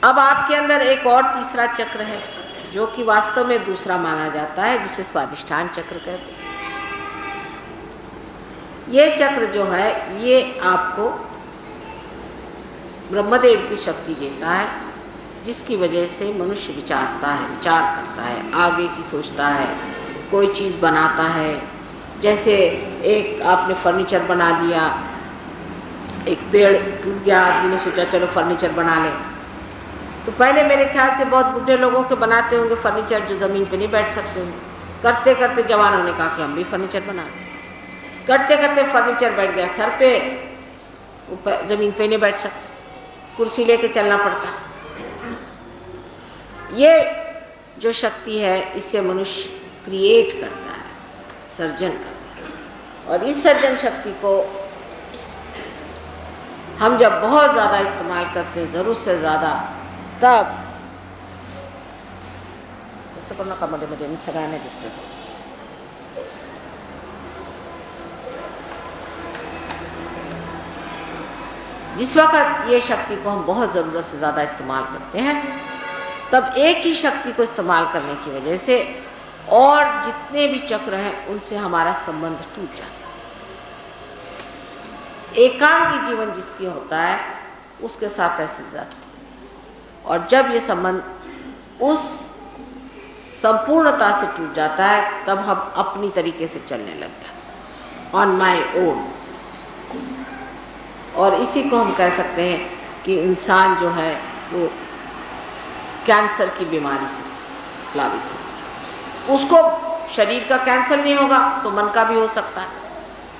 अब आपके अंदर एक और तीसरा चक्र है जो कि वास्तव में दूसरा माना जाता है, जिसे स्वादिष्ठान चक्र कहते हैं। ये चक्र जो है ये आपको ब्रह्मदेव की शक्ति देता है, जिसकी वजह से मनुष्य विचारता है, विचार करता है, आगे की सोचता है, कोई चीज़ बनाता है। जैसे एक आपने फर्नीचर बना दिया, एक पेड़ टूट गया, आदमी ने सोचा चलो फर्नीचर बना लें, तो पहले मेरे ख्याल से बहुत बूढ़े लोगों के बनाते होंगे फर्नीचर जो ज़मीन पे नहीं बैठ सकते होंगे। करते करते जवानों ने कहा कि हम भी फर्नीचर बना दें। करते करते फर्नीचर बैठ गया सर पे, ऊपर ज़मीन पे नहीं बैठ सकते, कुर्सी लेके चलना पड़ता। ये जो शक्ति है इससे मनुष्य क्रिएट करता है, सर्जन करता है। और इस सर्जन शक्ति को हम जब बहुत ज़्यादा इस्तेमाल करते हैं, ज़रूरत से ज़्यादा, तब ऐसा करना का मध्य मध्य सगाने जिसको जिस वक्त ये शक्ति को हम बहुत ज़रूरत से ज़्यादा इस्तेमाल करते हैं, तब एक ही शक्ति को इस्तेमाल करने की वजह से और जितने भी चक्र हैं उनसे हमारा संबंध टूट जाता है। एकांगी जीवन जिसकी होता है उसके साथ ऐसी जाती है। और जब ये संबंध उस संपूर्णता से टूट जाता है, तब हम अपनी तरीके से चलने लग जाते हैं, ऑन माई ओन। और इसी को हम कह सकते हैं कि इंसान जो है वो कैंसर की बीमारी से प्लावित होता है। उसको शरीर का कैंसर नहीं होगा तो मन का भी हो सकता है।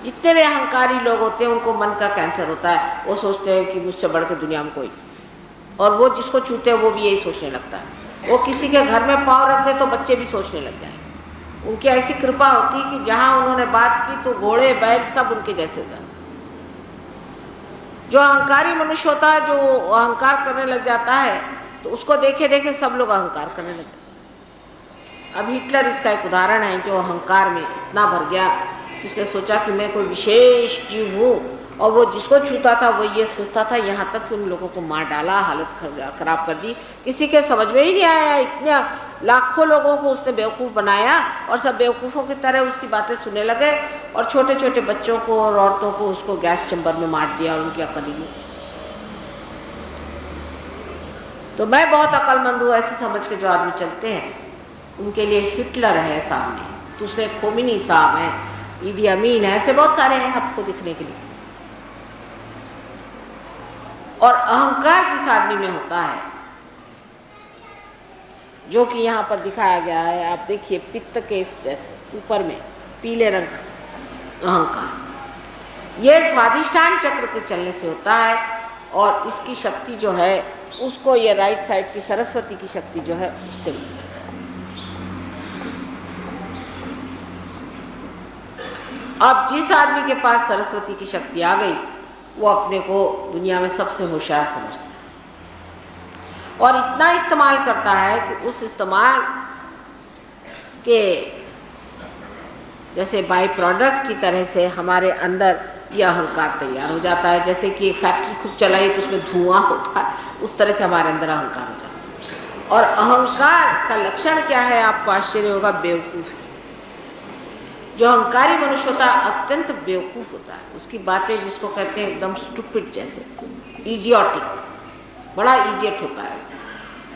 जितने भी अहंकारी लोग होते हैं उनको मन का कैंसर होता है। वो सोचते हैं कि मुझसे बढ़ के दुनिया में कोई, और वो जिसको छूते हैं वो भी यही सोचने लगता है। वो किसी के घर में पाँव रख दे तो बच्चे भी सोचने लग जाएंगे। उनकी ऐसी कृपा होती है कि जहाँ उन्होंने बात की तो घोड़े बैल सब उनके जैसे हो जाते हैं। जो अहंकारी मनुष्य होता है, जो अहंकार करने लग जाता है, तो उसको देखे देखे सब लोग अहंकार करने लग जाते हैं। अब हिटलर इसका एक उदाहरण है, जो अहंकार में इतना भर गया कि उसने सोचा कि मैं कोई विशेष जीव हूँ, और वो जिसको छूता था वो ये सोचता था। यहाँ तक कि उन लोगों को मार डाला, हालत खराब कर दी, किसी के समझ में ही नहीं आया। इतने लाखों लोगों को उसने बेवकूफ़ बनाया और सब बेवकूफ़ों की तरह उसकी बातें सुनने लगे, और छोटे छोटे बच्चों को और औरतों को उसको गैस चैम्बर में मार दिया, और उनकी अकल ही नहीं थी। तो मैं बहुत अक्लमंद हूँ ऐसे समझ के जो आदमी चलते हैं, उनके लिए हिटलर है सामने, दूसरे खोमिनी साहब हैं, ईडी अमीन है, ऐसे बहुत सारे हैं आपको दिखने के लिए। और अहंकार जिस आदमी में होता है, जो कि यहाँ पर दिखाया गया है, आप देखिए पित्त के जैसे ऊपर में पीले रंग का अहंकार, ये स्वादिष्ठान चक्र के चलने से होता है। और इसकी शक्ति जो है उसको ये राइट साइड की सरस्वती की शक्ति जो है उससे मिलती है। अब जिस आदमी के पास सरस्वती की शक्ति आ गई, वो अपने को दुनिया में सबसे होशियार समझता है और इतना इस्तेमाल करता है कि उस इस्तेमाल के जैसे बाई प्रोडक्ट की तरह से हमारे अंदर यह अहंकार तैयार हो जाता है। जैसे कि एक फैक्ट्री खूब चलाई तो उसमें धुआं होता है, उस तरह से हमारे अंदर अहंकार हो जाता है। और अहंकार का लक्षण क्या है, आपको आश्चर्य होगा, बेवकूफ़ी। जो अहंकारी मनुष्य होता है अत्यंत बेवकूफ़ होता है। उसकी बातें जिसको कहते हैं एकदम स्टूपिड, जैसे इडियोटिक, बड़ा इडियट होता है।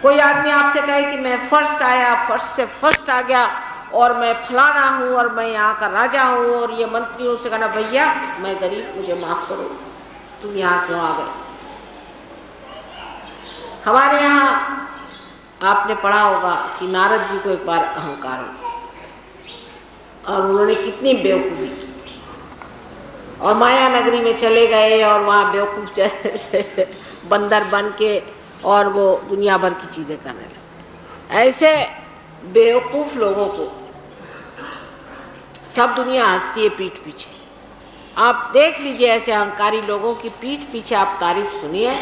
कोई आदमी आपसे कहे कि मैं फर्स्ट आया, फर्स्ट से फर्स्ट आ गया, और मैं फलाना हूँ, और मैं यहाँ का राजा हूँ, और ये मंत्रियों से कहना भैया मैं गरीब, मुझे माफ़ करो, तुम यहाँ क्यों आ गए। हमारे यहाँ आपने पढ़ा होगा कि नारद जी को एक बार अहंकार हो और उन्होंने कितनी बेवकूफ़ी की, और माया नगरी में चले गए और वहाँ बेवकूफ़ जैसे बंदर बन के और वो दुनिया भर की चीज़ें करने लगे। ऐसे बेवकूफ़ लोगों को सब दुनिया हंसती है पीठ पीछे। आप देख लीजिए ऐसे अहंकारी लोगों की पीठ पीछे आप तारीफ सुनिए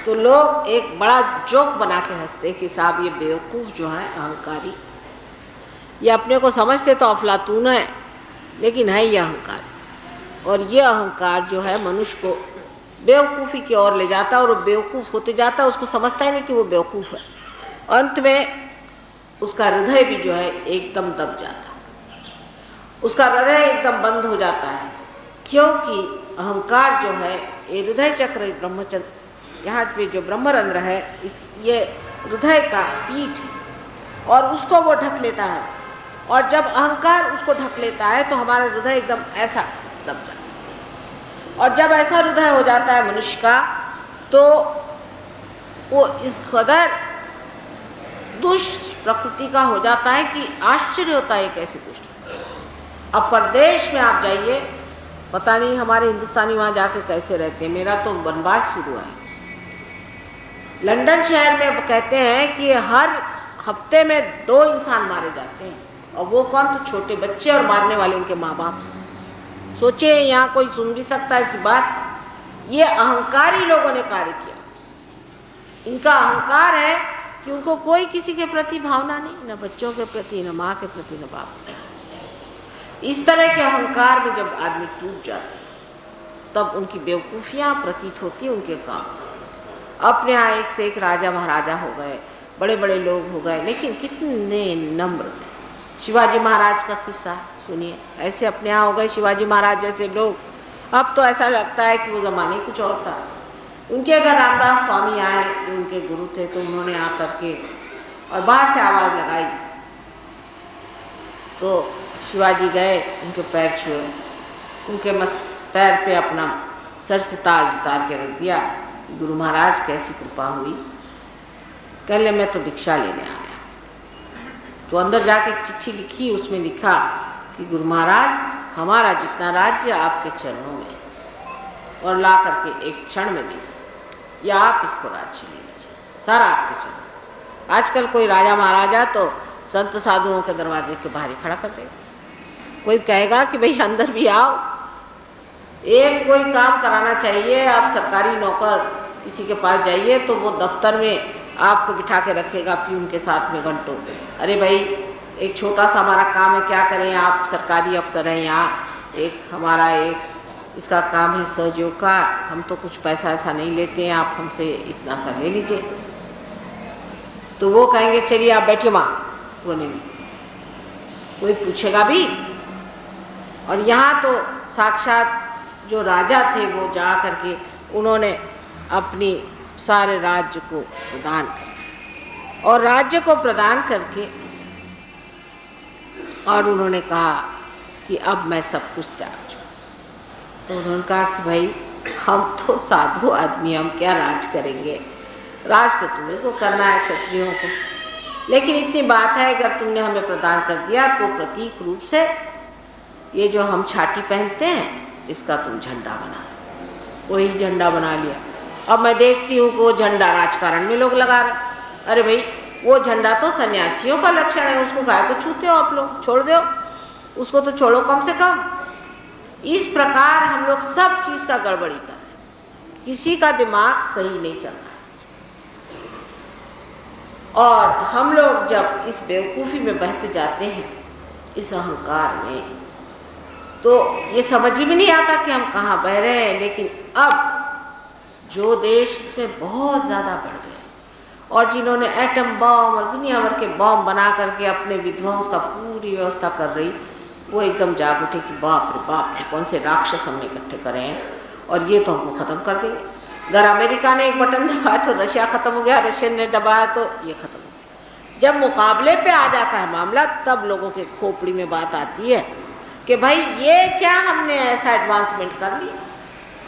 तो लोग एक बड़ा जोक बना के हंसते कि साहब ये बेवकूफ़ जो है अहंकारी, ये अपने को समझते तो अफलातून है, लेकिन है ये अहंकार। और ये अहंकार जो है मनुष्य को बेवकूफ़ी की ओर ले जाता है और वो बेवकूफ़ होते जाता है, उसको समझता ही नहीं कि वो बेवकूफ़ है। अंत में उसका हृदय भी जो है एकदम दब जाता है, उसका हृदय एकदम बंद हो जाता है, क्योंकि अहंकार जो है ये हृदय चक्र ब्रह्मचर्य, यहाँ पे जो ब्रह्मरंध्र है इस ये हृदय का पीठ है और उसको वो ढक लेता है। और जब अहंकार उसको ढक लेता है तो हमारा हृदय एकदम ऐसा दब जाता है। और जब ऐसा हृदय हो जाता है मनुष्य का तो वो इस कदर दुष्ट प्रकृति का हो जाता है कि आश्चर्य होता है कैसे दुष्ट। अब परदेश में आप जाइए, पता नहीं हमारे हिंदुस्तानी वहाँ जाके कैसे रहते हैं, मेरा तो वनवास शुरू है। लंदन शहर में कहते हैं कि हर हफ्ते में 2 इंसान मारे जाते हैं, और वो कौन? तो छोटे बच्चे और मारने वाले उनके माँ बाप। सोचे यहाँ कोई सुन भी सकता है ऐसी बात? ये अहंकारी लोगों ने कार्य किया। इनका अहंकार है कि उनको कोई किसी के प्रति भावना नहीं, न बच्चों के प्रति, न माँ के प्रति, न बाप के। इस तरह के अहंकार में जब आदमी टूट जाता है तब उनकी बेवकूफ़ियाँ प्रतीत होती उनके काम से। अपने यहाँ एक से एक राजा महाराजा हो गए, बड़े बड़े लोग हो गए, लेकिन कितने नम्र थे। शिवाजी महाराज का किस्सा सुनिए, ऐसे अपने यहाँ हो गए शिवाजी महाराज जैसे लोग। अब तो ऐसा लगता है कि वो ज़माने कुछ और था। उनके अगर रामदास स्वामी आए, उनके गुरु थे, तो उन्होंने आकर के और बाहर से आवाज़ लगाई तो शिवाजी गए, उनके पैर छुए, उनके पैर पे अपना सर से ताज उतार के रख दिया। गुरु महाराज कैसी कृपा हुई। कह ले मैं तो भिक्षा लेने आ गया। तो अंदर जाके एक चिट्ठी लिखी, उसमें लिखा कि गुरु महाराज हमारा जितना राज्य आपके चरणों में, और ला करके एक क्षण में दे, या आप इसको राज्य ले लीजिए, सारा आपके चरणों। आजकल कोई राजा महाराजा तो संत साधुओं के दरवाजे के बाहर ही खड़ा कर देगा। कोई कहेगा कि भाई अंदर भी आओ। एक कोई काम कराना चाहिए, आप सरकारी नौकर किसी के पास जाइए तो वो दफ्तर में आपको बिठा के रखेगा प्यून के साथ में घंटों। अरे भाई एक छोटा सा हमारा काम है, क्या करें, आप सरकारी अफसर हैं यहाँ, एक हमारा एक इसका काम है सहयोग का, हम तो कुछ पैसा ऐसा नहीं लेते हैं, आप हमसे इतना सा ले लीजिए। तो वो कहेंगे चलिए आप बैठिए वहाँ कोने में, कोई पूछेगा भी। और यहाँ तो साक्षात जो राजा थे वो जा करके उन्होंने अपनी सारे राज्य को प्रदान किया, और राज्य को प्रदान करके और उन्होंने कहा कि अब मैं सब कुछ त्याग चुका। तो उन्होंने कहा कि भाई हम तो साधु आदमी, हम क्या राज करेंगे, राज तो तुम्हें को करना है क्षत्रियों को, लेकिन इतनी बात है अगर तुमने हमें प्रदान कर दिया तो प्रतीक रूप से ये जो हम छाती पहनते हैं इसका तुम झंडा बना दो। वही झंडा बना लिया। अब मैं देखती हूँ कि वो झंडा राजकारण में लोग लगा रहे। अरे भाई वो झंडा तो सन्यासियों का लक्षण है, उसको गाय को छूते हो आप लोग, छोड़ दो उसको, तो छोड़ो कम से कम। इस प्रकार हम लोग सब चीज़ का गड़बड़ी कर रहे हैं, किसी का दिमाग सही नहीं चल रहा। और हम लोग जब इस बेवकूफ़ी में बहते जाते हैं, इस अहंकार में, तो ये समझ ही भी नहीं आता कि हम कहाँ बह रहे हैं। लेकिन अब जो देश इसमें बहुत ज़्यादा बढ़ गए और जिन्होंने एटम बम और दुनिया भर के बम बना करके अपने विध्वंस का पूरी व्यवस्था कर रही, वो एकदम जाग उठे कि बाप रे बाप, कौन से राक्षस हमने इकट्ठे करे हैं और ये तो हमको ख़त्म कर देंगे। अगर अमेरिका ने एक बटन दबाया तो रशिया ख़त्म हो गया, रशियन ने दबाया तो ये ख़त्म हो गया। जब मुकाबले पे आ जाता है मामला, तब लोगों के खोपड़ी में बात आती है कि भाई ये क्या हमने ऐसा एडवांसमेंट कर लिया,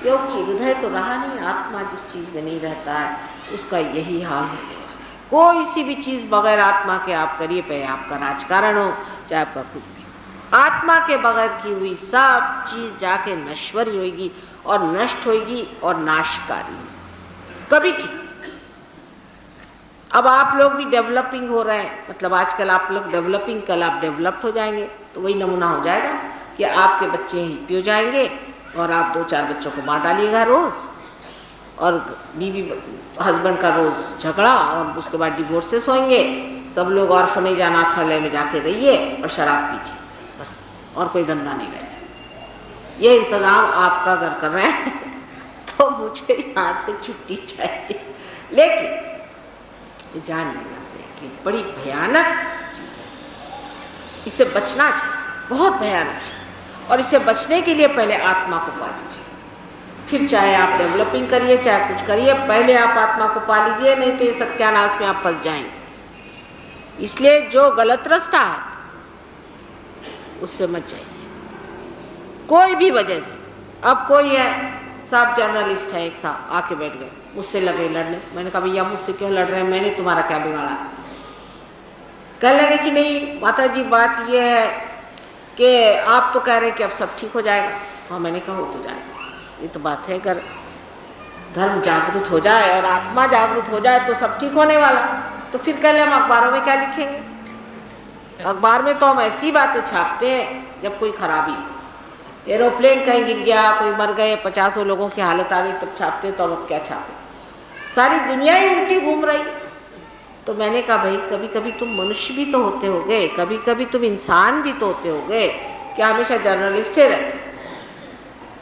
क्योंकि हृदय तो रहा नहीं। आत्मा जिस चीज़ में नहीं रहता है उसका यही हाल होने वाला है। कोई सी भी चीज़ बगैर आत्मा के आप करिए, चाहे आपका राजकारण हो, चाहे आपका कुछ भी, आत्मा के बगैर की हुई सब चीज़ जाके नश्वर होगी और नष्ट होगी और नाशकारी कभी ठीक। अब आप लोग भी डेवलपिंग हो रहे हैं, मतलब आजकल आप लोग डेवलपिंग, कल आप डेवलप्ड हो जाएंगे, तो वही नमूना हो जाएगा कि आपके बच्चे हिप्पी हो जाएंगे और आप 2-4 बच्चों को मार डालिएगा रोज़, और बीवी हस्बैंड का रोज़ झगड़ा, और उसके बाद डिवोर्सेस होंगे। सब लोग ऑर्फनेज अनाथालय में जाके रहिए और शराब पीजिए, बस, और कोई धंधा नहीं रहेगा। ये इंतज़ाम आपका अगर कर रहे हैं तो मुझे यहाँ से छुट्टी चाहिए। लेकिन जान लेना चाहिए कि बड़ी भयानक चीज़ है, इससे बचना चाहिए, बहुत भयानक चीज़ है। और इससे बचने के लिए पहले आत्मा को पा लीजिए, फिर चाहे आप डेवलपिंग करिए, चाहे कुछ करिए, पहले आप आत्मा को पा लीजिए, नहीं तो ये सत्यानाश में आप फंस जाएंगे। इसलिए जो गलत रास्ता है उससे मत जाइए, कोई भी वजह से। अब कोई है साहब जर्नलिस्ट है, एक साहब आके बैठ गए, मुझसे लगे लड़ने। मैंने कहा भैया मुझसे क्यों लड़ रहे हैं, मैंने तुम्हारा क्या बिगाड़ा। कहने लगे कि नहीं माता जी बात ये है कि आप तो कह रहे हैं कि अब सब ठीक हो जाएगा। हाँ मैंने कहा हो तो जाएगा, ये तो बात है, अगर धर्म जागृत हो जाए और आत्मा जागृत हो जाए तो सब ठीक होने वाला। तो फिर कल हम अखबारों में क्या लिखेंगे? अखबार में तो हम ऐसी बातें छापते हैं जब कोई खराबी, एरोप्लेन कहीं गिर गया, कोई मर गए, 50 लोगों की हालत आ गई, तब छापते। तो अब क्या छापे, सारी दुनिया ही उल्टी घूम रही। तो मैंने कहा भाई कभी कभी तुम मनुष्य भी तो होते होगे, कभी कभी तुम इंसान भी तो होते होगे, क्या हमेशा जर्नलिस्ट रहते।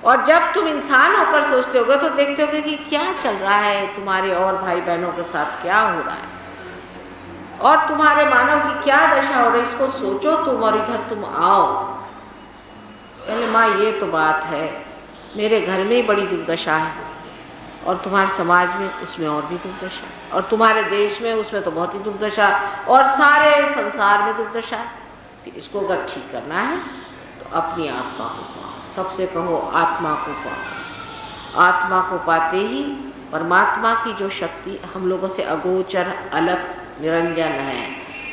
और जब तुम इंसान होकर सोचते होगे तो देखते होगे कि क्या चल रहा है तुम्हारे और भाई बहनों के साथ, क्या हो रहा है, और तुम्हारे मानव की क्या दशा हो रही, इसको सोचो तुम और इधर तुम आओ। पहले माँ ये तो बात है, मेरे घर में ही बड़ी दुर्दशा है, और तुम्हारे समाज में उसमें और भी दुर्दशा, और तुम्हारे देश में उसमें तो बहुत ही दुर्दशा, और सारे संसार में दुर्दशा है। फिर इसको अगर ठीक करना है तो अपनी आत्मा को पाओ, सबसे कहो आत्मा को पाओ। आत्मा को पाते ही परमात्मा की जो शक्ति हम लोगों से अगोचर अलग निरंजन है,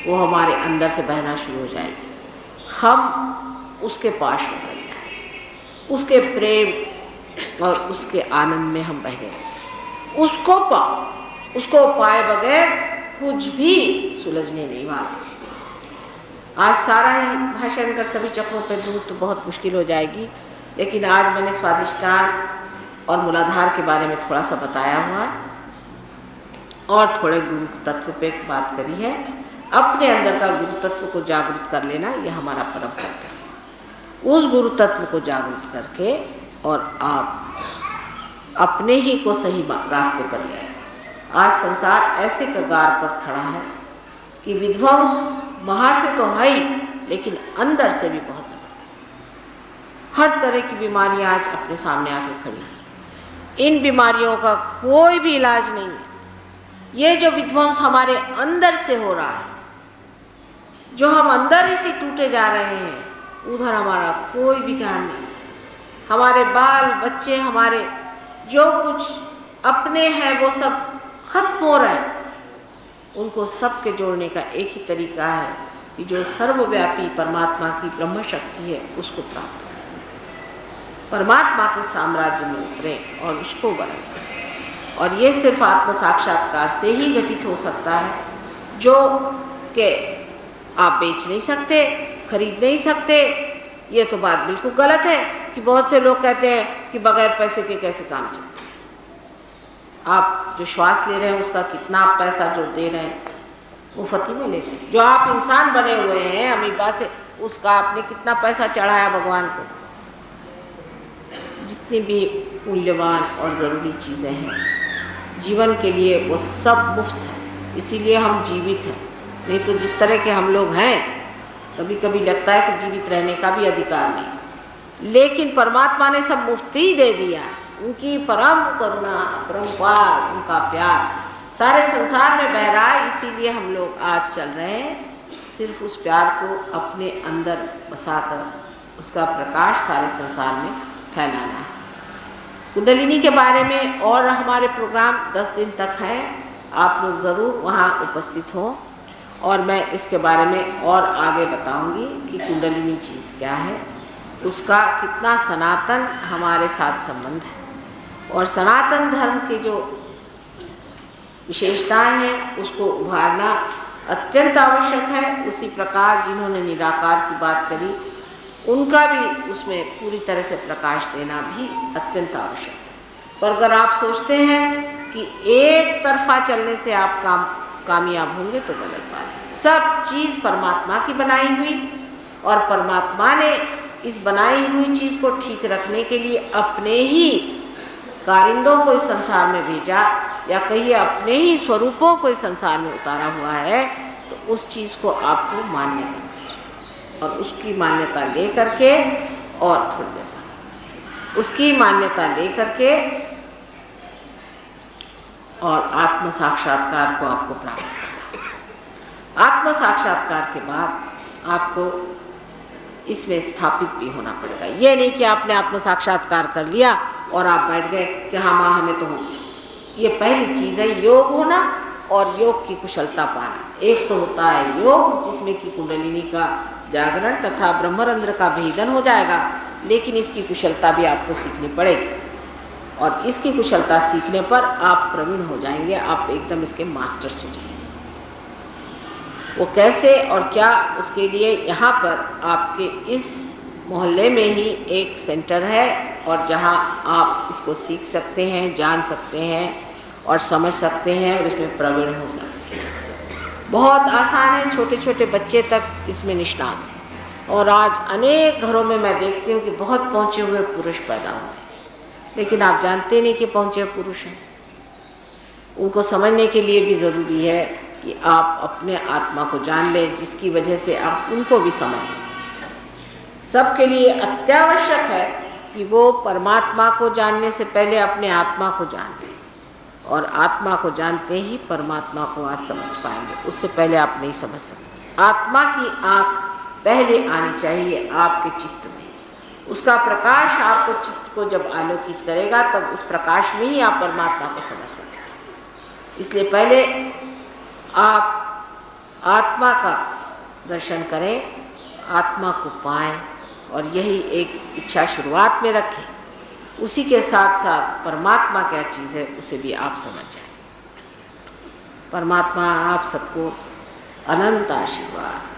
वो हमारे अंदर से बहना शुरू हो जाएगी। हम उसके पास हो गए, उसके प्रेम और उसके आनंद में हम बह गए। उसको पाओ, उसको पाए बगैर कुछ भी सुलझने नहीं वाला। आज सारा ही भाषण कर सभी चक्रों पे दूर तो बहुत मुश्किल हो जाएगी, लेकिन आज मैंने स्वाधिष्ठान और मूलाधार के बारे में थोड़ा सा बताया हुआ और थोड़े गुरु तत्व पे बात करी है। अपने अंदर का गुरु तत्व को जागृत कर लेना, यह हमारा परम कर्तव्य है। उस गुरु तत्व को जागृत करके और आप अपने ही को सही रास्ते पर ले आए। आज संसार ऐसे कगार पर खड़ा है कि विध्वंस बाहर से तो है ही, लेकिन अंदर से भी बहुत ज़बरदस्त। हर तरह की बीमारियां आज अपने सामने आके खड़ी हैं। इन बीमारियों का कोई भी इलाज नहीं है। ये जो विध्वंस हमारे अंदर से हो रहा है, जो हम अंदर ही से टूटे जा रहे हैं, उधर हमारा कोई भी ध्यान नहीं। हमारे बाल बच्चे, हमारे जो कुछ अपने हैं वो सब खत्म हो रहे हैं। उनको सबके जोड़ने का एक ही तरीका है कि जो सर्वव्यापी परमात्मा की ब्रह्म शक्ति है उसको प्राप्त करें, परमात्मा के साम्राज्य में उतरें और उसको वर्ण करें। और ये सिर्फ आत्म साक्षात्कार से ही घटित हो सकता है, जो कि आप बेच नहीं सकते, खरीद नहीं सकते। ये तो बात बिल्कुल गलत है कि बहुत से लोग कहते हैं कि बगैर पैसे के कैसे काम चलता। आप जो श्वास ले रहे हैं उसका कितना आप पैसा जो दे रहे हैं मुफ्ती में लेते हैं। जो आप इंसान बने हुए हैं अमीबा से, उसका आपने कितना पैसा चढ़ाया भगवान को। जितनी भी मूल्यवान और ज़रूरी चीज़ें हैं जीवन के लिए वो सब मुफ्त है, इसीलिए हम जीवित हैं। नहीं तो जिस तरह के हम लोग हैं, कभी कभी लगता है कि जीवित रहने का भी अधिकार नहीं, लेकिन परमात्मा ने सब मुफ्त ही दे दिया है। उनकी परम करुणा, परम्पार, उनका प्यार सारे संसार में बह रहा है। इसीलिए हम लोग आज चल रहे हैं, सिर्फ उस प्यार को अपने अंदर बसाकर उसका प्रकाश सारे संसार में फैलाना है। कुंडलिनी के बारे में और हमारे प्रोग्राम 10 दिन तक हैं, आप लोग ज़रूर वहाँ उपस्थित हों और मैं इसके बारे में और आगे बताऊंगी कि कुंडलिनी चीज़ क्या है, उसका कितना सनातन हमारे साथ संबंध है, और सनातन धर्म की जो विशेषताएं हैं उसको उभारना अत्यंत आवश्यक है। उसी प्रकार जिन्होंने निराकार की बात करी, उनका भी उसमें पूरी तरह से प्रकाश देना भी अत्यंत आवश्यक है। पर अगर आप सोचते हैं कि एक तरफा चलने से आप कामयाब होंगे तो गलत बात है। सब चीज़ परमात्मा की बनाई हुई, और परमात्मा ने इस बनाई हुई चीज़ को ठीक रखने के लिए अपने ही कारिंदों को इस संसार में भेजा या कहिए अपने ही स्वरूपों को इस संसार में उतारा हुआ है, तो उस चीज़ को आपको मान्य करना चाहिए। और उसकी मान्यता ले करके, और थोड़ी देर बाद उसकी मान्यता ले करके और आत्म साक्षात्कार को आपको प्राप्त करना। आत्म साक्षात्कार के बाद आपको इसमें स्थापित भी होना पड़ेगा। ये नहीं कि आपने आत्म साक्षात्कार कर लिया और आप बैठ गए कि हाँ माँ हमें तो हो गया। ये पहली चीज़ है योग होना और योग की कुशलता पाना। एक तो होता है योग जिसमें कि कुंडलिनी का जागरण तथा ब्रह्मरंध्र का भेदन हो जाएगा, लेकिन इसकी कुशलता भी आपको सीखनी पड़ेगी। और इसकी कुशलता सीखने पर आप प्रवीण हो जाएंगे, आप एकदम इसके मास्टर्स हो जाएंगे। वो कैसे और क्या, उसके लिए यहाँ पर आपके इस मोहल्ले में ही एक सेंटर है और जहाँ आप इसको सीख सकते हैं, जान सकते हैं और समझ सकते हैं और इसमें प्रवीण हो सकते हैं। बहुत आसान है, छोटे छोटे बच्चे तक इसमें निष्णात हैं। और आज अनेक घरों में मैं देखती हूँ कि बहुत पहुँचे हुए पुरुष पैदा हुए हैं, लेकिन आप जानते नहीं कि पहुँचे पुरुष हैं। उनको समझने के लिए भी ज़रूरी है कि आप अपने आत्मा को जान लें, जिसकी वजह से आप उनको भी समझें। सबके लिए अत्यावश्यक है कि वो परमात्मा को जानने से पहले अपने आत्मा को जान लें, और आत्मा को जानते ही परमात्मा को आज समझ पाएंगे, उससे पहले आप नहीं समझ सकते। आत्मा की आँख पहले आनी चाहिए आपके चित्त में। उसका प्रकाश आपको चित्त को जब आलोकित करेगा, तब उस प्रकाश में ही आप परमात्मा को समझ सकेंगे। इसलिए पहले आप आत्मा का दर्शन करें, आत्मा को पाएं, और यही एक इच्छा शुरुआत में रखें। उसी के साथ साथ परमात्मा क्या चीज़ है उसे भी आप समझ जाएं। परमात्मा आप सबको अनंत आशीर्वाद।